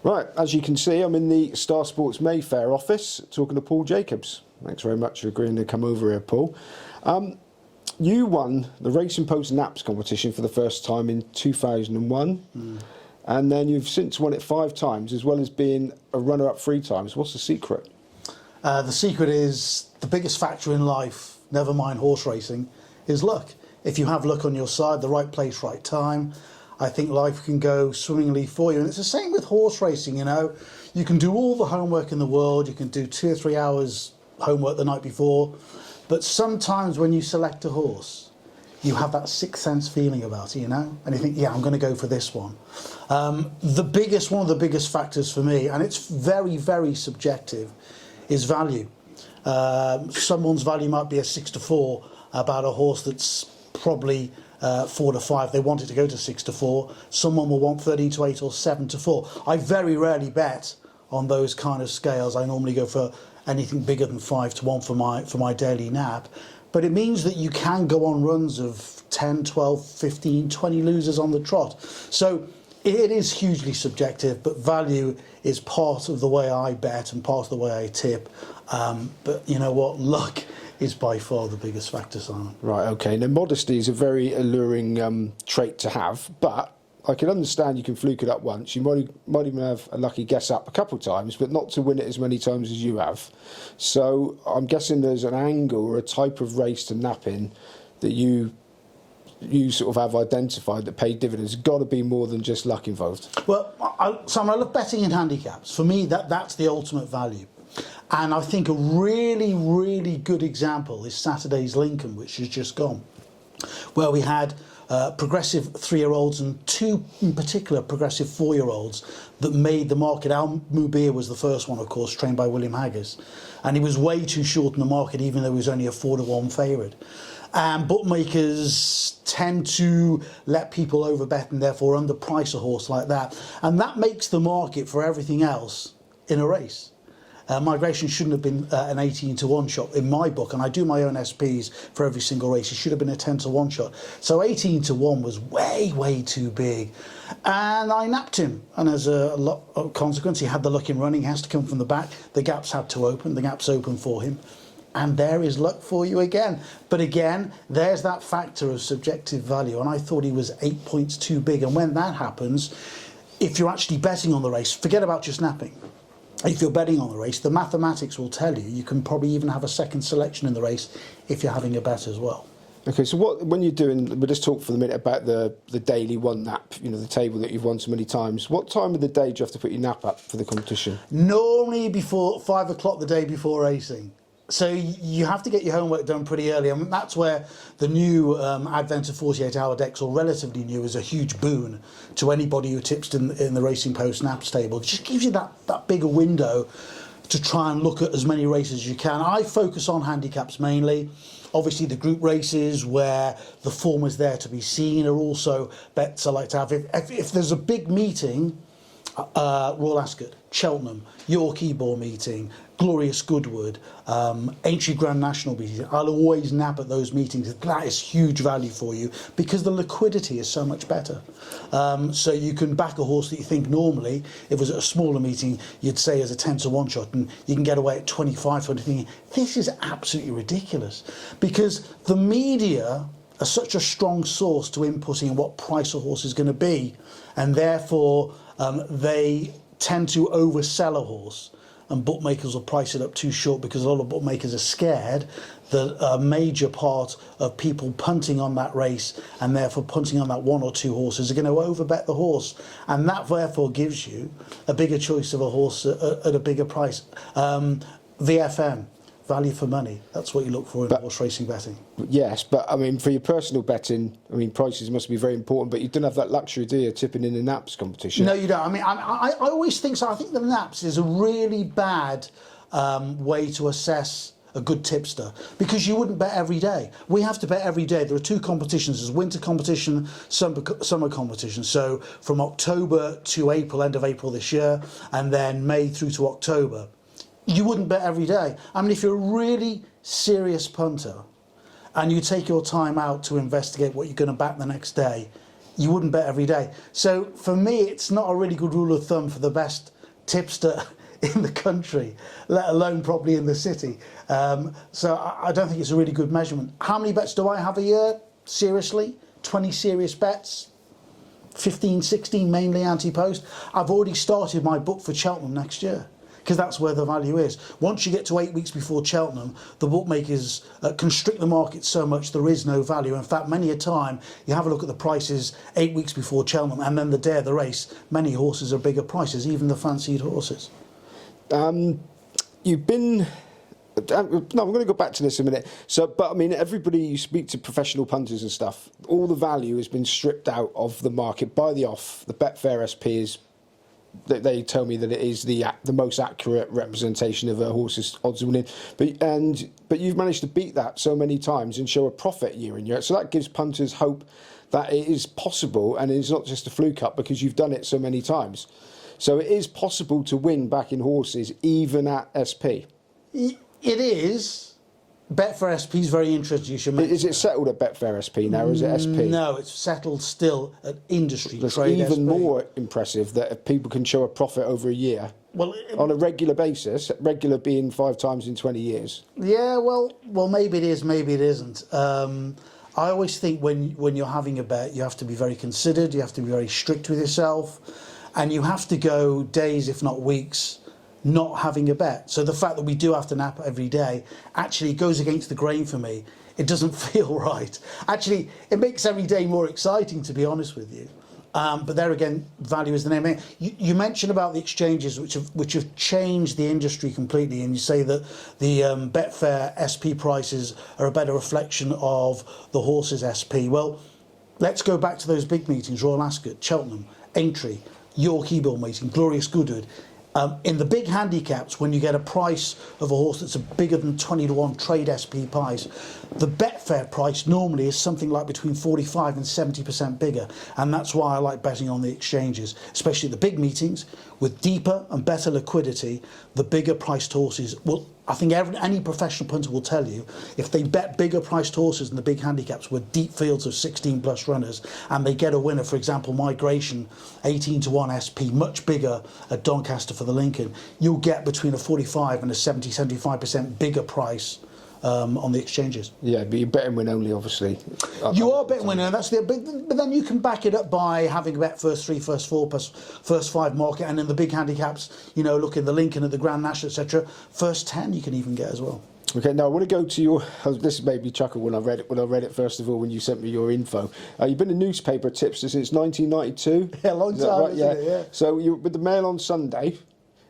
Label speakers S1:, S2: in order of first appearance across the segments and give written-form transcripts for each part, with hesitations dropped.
S1: Right, as you can see, I'm in the Star Sports Mayfair office talking to Paul Jacobs. Thanks very much for agreeing to come over here, Paul. You won the Racing Post Naps competition for the first time in 2001, and then you've since won it 5 times, as well as being a runner-up 3 times. What's the secret?
S2: The secret is the biggest factor in life, never mind horse racing, is luck. If you have luck on your side, the right place, right time, I think life can go swimmingly for you. And it's the same with horse racing, you know. You can do all the homework in the world, you can do 2 or 3 hours homework the night before, but sometimes when you select a horse, you have that sixth sense feeling about it, you know, and you think, yeah, I'm going to go for this one. One of the biggest factors for me, and it's very, very subjective, is value. Someone's value might be a 6-4 about a horse that's probably 4-5. They want it to go to 6-4. Someone will want 13-8 or 7-4. I very rarely bet on those kind of scales. I normally go for anything bigger than 5-1 for my daily nap. But it means that you can go on runs of 10, 12, 15, 20 losers on the trot. So it is hugely subjective, but value is part of the way I bet and part of the way I tip. But you know what? Luck is by far the biggest factor, Simon.
S1: Right, okay. Now, modesty is a very alluring trait to have, but I can understand you can fluke it up once. You might even have a lucky guess up a couple of times, but not to win it as many times as you have. So I'm guessing there's an angle or a type of race to nap in that you sort of have identified that paid dividends. There's got to be more than just luck involved.
S2: Well, Simon, I love betting in handicaps. For me, that's the ultimate value. And I think a really, really good example is Saturday's Lincoln, which has just gone, where we had progressive 3-year-olds and 2 in particular progressive 4-year-olds that made the market. Al Mubir was the first one, of course, trained by William Haggis, and he was way too short in the market, even though he was only a 4-1 favourite. And bookmakers tend to let people overbet and therefore underprice a horse like that, and that makes the market for everything else in a race. Migration shouldn't have been an 18-1 shot in my book, and I do my own SPs for every single race. It should have been a 10-1 shot. So 18-1 was way, way too big. And I napped him, and as a consequence, he had the luck in running. He has to come from the back. The gaps had to open. The gaps open for him. And there is luck for you again. But again, there's that factor of subjective value, and I thought he was 8 points too big. And when that happens, if you're actually betting on the race, forget about just napping. If you're betting on the race, the mathematics will tell you you can probably even have a second selection in the race if you're having a bet as well.
S1: Okay, so when you're doing, we'll just talk for a minute about the daily one nap, you know, the table that you've won so many times. What time of the day do you have to put your nap up for the competition?
S2: Normally before 5 o'clock the day before racing. So you have to get your homework done pretty early, and that's where the new advent of 48-hour decks, or relatively new, is a huge boon to anybody who tips in the Racing Post Naps table. It just gives you that bigger window to try and look at as many races as you can. I focus on handicaps mainly. Obviously the group races where the form is there to be seen are also bets I like to have. If there's a big meeting, Royal Ascot, Cheltenham, York Ebor meeting, Glorious Goodwood, Aintree Grand National meeting, I'll always nap at those meetings. That is huge value for you because the liquidity is so much better. So you can back a horse that you think normally, if it was at a smaller meeting, you'd say as a 10-1 shot, and you can get away at 25 for thinking, this is absolutely ridiculous. Because the media are such a strong source to inputting what price a horse is going to be, and therefore they tend to oversell a horse, and bookmakers will price it up too short because a lot of bookmakers are scared that a major part of people punting on that race and therefore punting on that 1 or 2 horses are going to overbet the horse, and that therefore gives you a bigger choice of a horse at a bigger price. VFM, value for money, that's what you look for in horse racing betting.
S1: Yes, but I mean, for your personal betting, I mean, prices must be very important, but you don't have that luxury, do you, tipping in the Naps competition?
S2: No, you don't. I mean, I always think so. I think the Naps is a really bad way to assess a good tipster, because you wouldn't bet every day. We have to bet every day. There are 2 competitions. There's winter competition, summer competition. So from October to April, end of April this year, and then May through to October. You wouldn't bet every day. I mean, if you're a really serious punter and you take your time out to investigate what you're going to back the next day, you wouldn't bet every day. So for me, it's not a really good rule of thumb for the best tipster in the country, let alone probably in the city. So I don't think it's a really good measurement. How many bets do I have a year? Seriously? 20 serious bets? 15, 16 mainly anti-post. I've already started my book for Cheltenham next year, because that's where the value is. Once you get to 8 weeks before Cheltenham, the bookmakers constrict the market so much there is no value. In fact, many a time you have a look at the prices 8 weeks before Cheltenham, and then the day of the race, many horses are bigger prices, even the fancied horses.
S1: You've been... No, I'm going to go back to this in a minute. So, but I mean, everybody you speak to, professional punters and stuff, all the value has been stripped out of the market by the off. The Betfair SP is, they tell me that it is the most accurate representation of a horse's odds of winning. But you've managed to beat that so many times and show a profit year in year. So that gives punters hope that it is possible, and it's not just a fluke up because you've done it so many times. So it is possible to win back in horses even at SP.
S2: It is. Betfair SP is very interesting. You should mention.
S1: Is it settled at Betfair SP now, or is it SP?
S2: No, it's settled still at industry
S1: That's
S2: trade
S1: even
S2: SP.
S1: more impressive that if people can show a profit over a year,
S2: Well,
S1: on a regular basis, regular being 5 times in 20 years.
S2: yeah, well, maybe it is, maybe it isn't. I always think when you're having a bet, you have to be very considered, you have to be very strict with yourself, and you have to go days, if not weeks, not having a bet. So the fact that we do have to nap every day actually goes against the grain for me. It doesn't feel right. Actually, it makes every day more exciting, to be honest with you. But there again, value is the name. You mentioned about the exchanges which have changed the industry completely, and you say that the Betfair SP prices are a better reflection of the horses SP. Well, let's go back to those big meetings: Royal Ascot, Cheltenham, Aintree, York Eagle meeting, Glorious Goodwood. In the big handicaps, when you get a price of a horse that's bigger than 20 to 1 trade SP price, the Betfair price normally is something like between 45 and 70% bigger. And that's why I like betting on the exchanges, especially the big meetings with deeper and better liquidity. The bigger priced horses will, I think any professional punter will tell you, if they bet bigger priced horses in the big handicaps with deep fields of 16 plus runners and they get a winner, for example, Migration 18 to 1 SP, much bigger at Doncaster for the Lincoln, you'll get between a 45 and a 75% bigger price on the exchanges.
S1: Yeah, but you're betting win only, obviously.
S2: You are betting winner, that's but then you can back it up by having a bet first 3, first 4, plus first 5 market, and in the big handicaps, you know, look in the Lincoln at the Grand National, etc. First 10 you can even get as well.
S1: Okay, now I want to go to your. This made me chuckle when I read it first of all when you sent me your info. You've been a newspaper tipster since 1992.
S2: Yeah, a long time,
S1: right?
S2: isn't it? Yeah.
S1: So you were with the Mail on Sunday,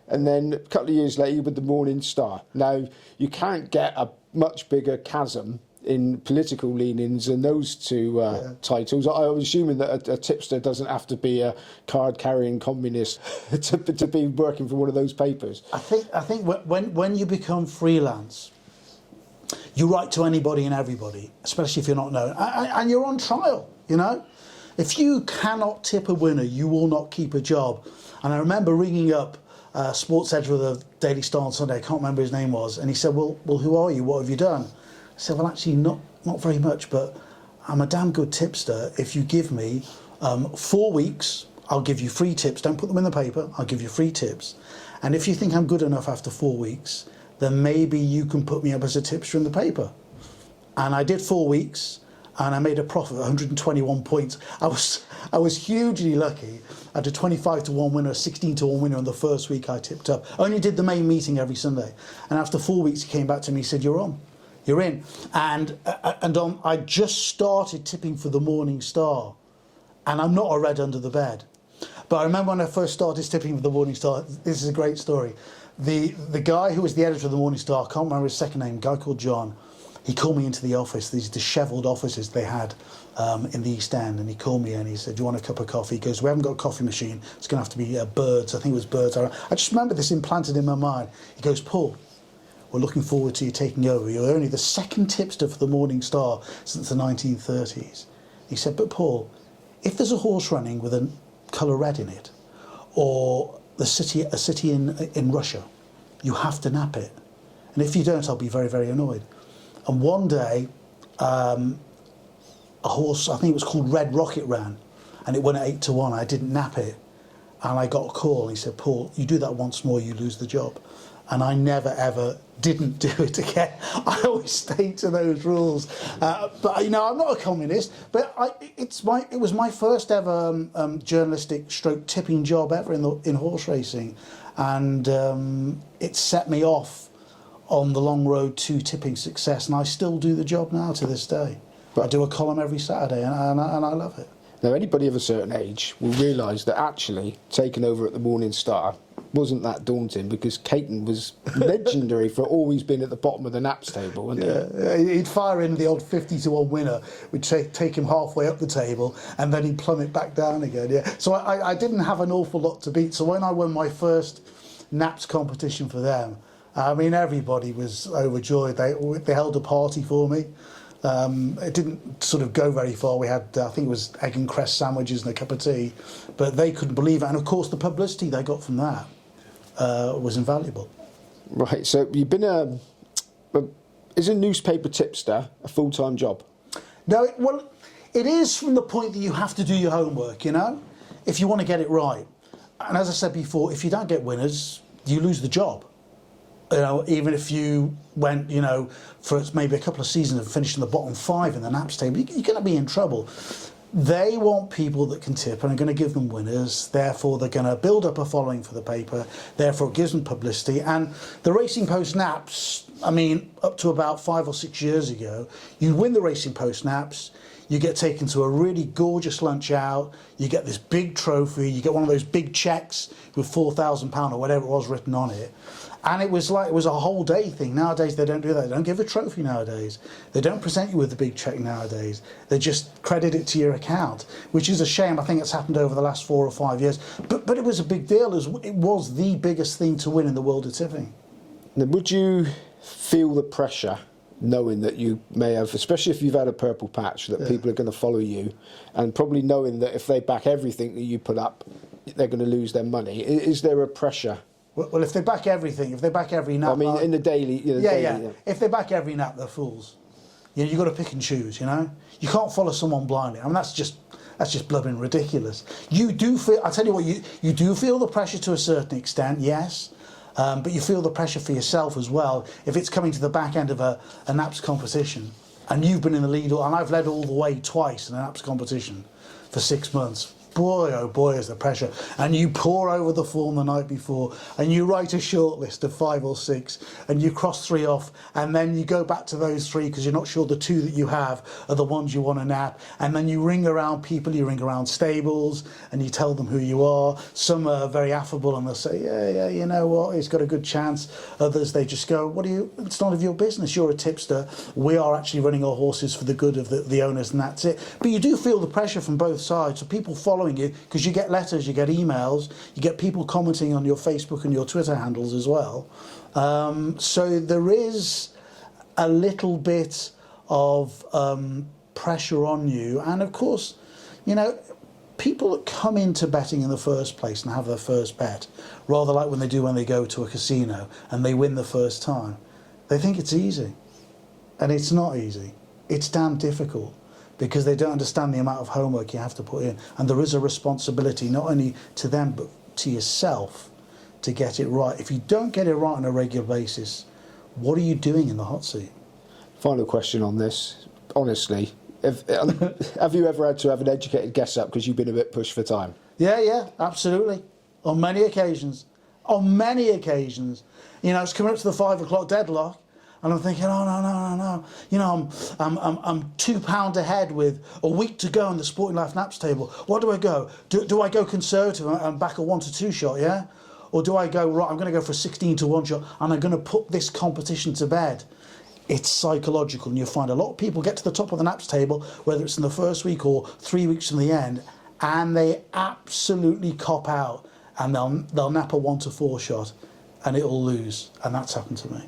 S1: and then a couple of years later you were with the Morning Star. Now you can't get a much bigger chasm in political leanings than those two titles. I was assuming that a tipster doesn't have to be a card-carrying communist to be working for one of those papers.
S2: I think when you become freelance, you write to anybody and everybody, especially if you're not known, and you're on trial, you know. If you cannot tip a winner, you will not keep a job. And I remember ringing up sports editor of the Daily Star on Sunday, I can't remember his name was, and he said, well, who are you? What have you done? I said, well, actually, not very much, but I'm a damn good tipster. If you give me 4 weeks, I'll give you free tips. Don't put them in the paper. I'll give you free tips. And if you think I'm good enough after 4 weeks, then maybe you can put me up as a tipster in the paper. And I did 4 weeks, and I made a profit of 121 points. I was hugely lucky. I had a 25 to 1 winner, a 16 to 1 winner on the first week I tipped up. I only did the main meeting every Sunday. And after 4 weeks, he came back to me and said, you're on. You're in. And I just started tipping for the Morning Star. And I'm not a red under the bed. But I remember when I first started tipping for the Morning Star, this is a great story. The guy who was the editor of the Morning Star, I can't remember his second name, a guy called John, he called me into the office, these dishevelled offices they had in the East End, and he called me and he said, do you want a cup of coffee? He goes, we haven't got a coffee machine, it's going to have to be birds. I think it was birds. I just remember this implanted in my mind. He goes, Paul, we're looking forward to you taking over. You're only the second tipster for the Morning Star since the 1930s. He said, but Paul, if there's a horse running with a colour red in it, or a city in Russia, you have to nap it. And if you don't, I'll be very, very annoyed. And one day, a horse, I think it was called Red Rocket, ran. and it went at 8-1. I didn't nap it, and I got a call. And he said, "Paul, you do that once more, you lose the job." And I never ever didn't do it again. I always stayed to those rules. But you know, I'm not a communist. But it was my first ever journalistic stroke tipping job ever in horse racing, and it set me off on the long road to tipping success. And I still do the job now to this day. But I do a column every Saturday, and I love it.
S1: Now, anybody of a certain age will realise that actually taking over at the Morning Star wasn't that daunting, because Caton was legendary for always being at the bottom of the naps table, wasn't he?
S2: He'd fire in the odd 50-1 winner, which take him halfway up the table, and then he'd plummet back down again. Yeah. So I didn't have an awful lot to beat. So when I won my first naps competition for them, I mean, everybody was overjoyed. They held a party for me. It didn't sort of go very far. We had, I think it was egg and cress sandwiches and a cup of tea, but they couldn't believe it. And of course, the publicity they got from that was invaluable.
S1: Right. So you've been is a newspaper tipster a full-time job?
S2: No, well, it is from the point that you have to do your homework. You know, if you want to get it right. And as I said before, if you don't get winners, you lose the job. You know, even if you went, you know, for maybe a couple of seasons and finished in the bottom 5 in the naps table, you're going to be in trouble. They want people that can tip and are going to give them winners. Therefore, they're going to build up a following for the paper. Therefore, it gives them publicity. And the Racing Post naps, I mean, up to about 5 or 6 years ago, you win the Racing Post naps, you get taken to a really gorgeous lunch out, you get this big trophy, you get one of those big cheques with £4,000 or whatever it was written on it. And it was a whole day thing. Nowadays they don't do that. They don't give a trophy nowadays. They don't present you with a big cheque nowadays. They just credit it to your account, which is a shame. I think it's happened over the last 4 or 5 years. But it was a big deal. It was the biggest thing to win in the world of tipping.
S1: Now, would you feel the pressure knowing that you may have, especially if you've had a purple patch, that people are going to follow you, and probably knowing that if they back everything that you put up, they're going to lose their money? Is there a pressure?
S2: Well, if they back everything, if they back every nap...
S1: I mean, in the daily... You know,
S2: yeah. If they back every nap, they're fools. You know, you've got to pick and choose, you know? You can't follow someone blindly. I mean, that's just blubbering ridiculous. You do feel... I tell you what, you do feel the pressure to a certain extent, yes. But you feel the pressure for yourself as well. If it's coming to the back end of a naps competition, and you've been in the lead, and I've led all the way twice in a naps competition for 6 months... Boy, oh boy, is the pressure. And you pour over the form the night before, and you write a short list of 5 or 6, and you cross 3 off, and then you go back to those 3 because you're not sure the 2 that you have are the ones you want to nap. And then you ring around people, you ring around stables, and you tell them who you are. Some are very affable and they'll say, yeah, you know what, he's got a good chance. Others, they just go, it's none of your business, you're a tipster. We are actually running our horses for the good of the owners, and that's it. But you do feel the pressure from both sides. So people following you, because you get letters, you get emails, you get people commenting on your Facebook and your Twitter handles as well. So there is a little bit of pressure on you. And of course, you know, people that come into betting in the first place and have their first bet, rather like when they go to a casino and they win the first time, they think it's easy. And it's not easy. It's damn difficult, because they don't understand the amount of homework you have to put in. And there is a responsibility, not only to them, but to yourself, to get it right. If you don't get it right on a regular basis, what are you doing in the hot seat?
S1: Final question on this. Honestly, have you ever had to have an educated guess up because you've been a bit pushed for time? Yeah,
S2: absolutely. On many occasions. On many occasions. You know, it's coming up to the 5 o'clock deadlock, and I'm thinking, oh, no. You know, I'm £2 ahead with a week to go on the Sporting Life Naps table. What do I go? Do I go conservative and back a 1-2 shot, yeah? Or do I go, right, I'm going to go for a 16-1 shot, and I'm going to put this competition to bed? It's psychological, and you'll find a lot of people get to the top of the naps table, whether it's in the first week or 3 weeks from the end, and they absolutely cop out, and they'll nap a 1-4 shot, and it'll lose. And that's happened to me.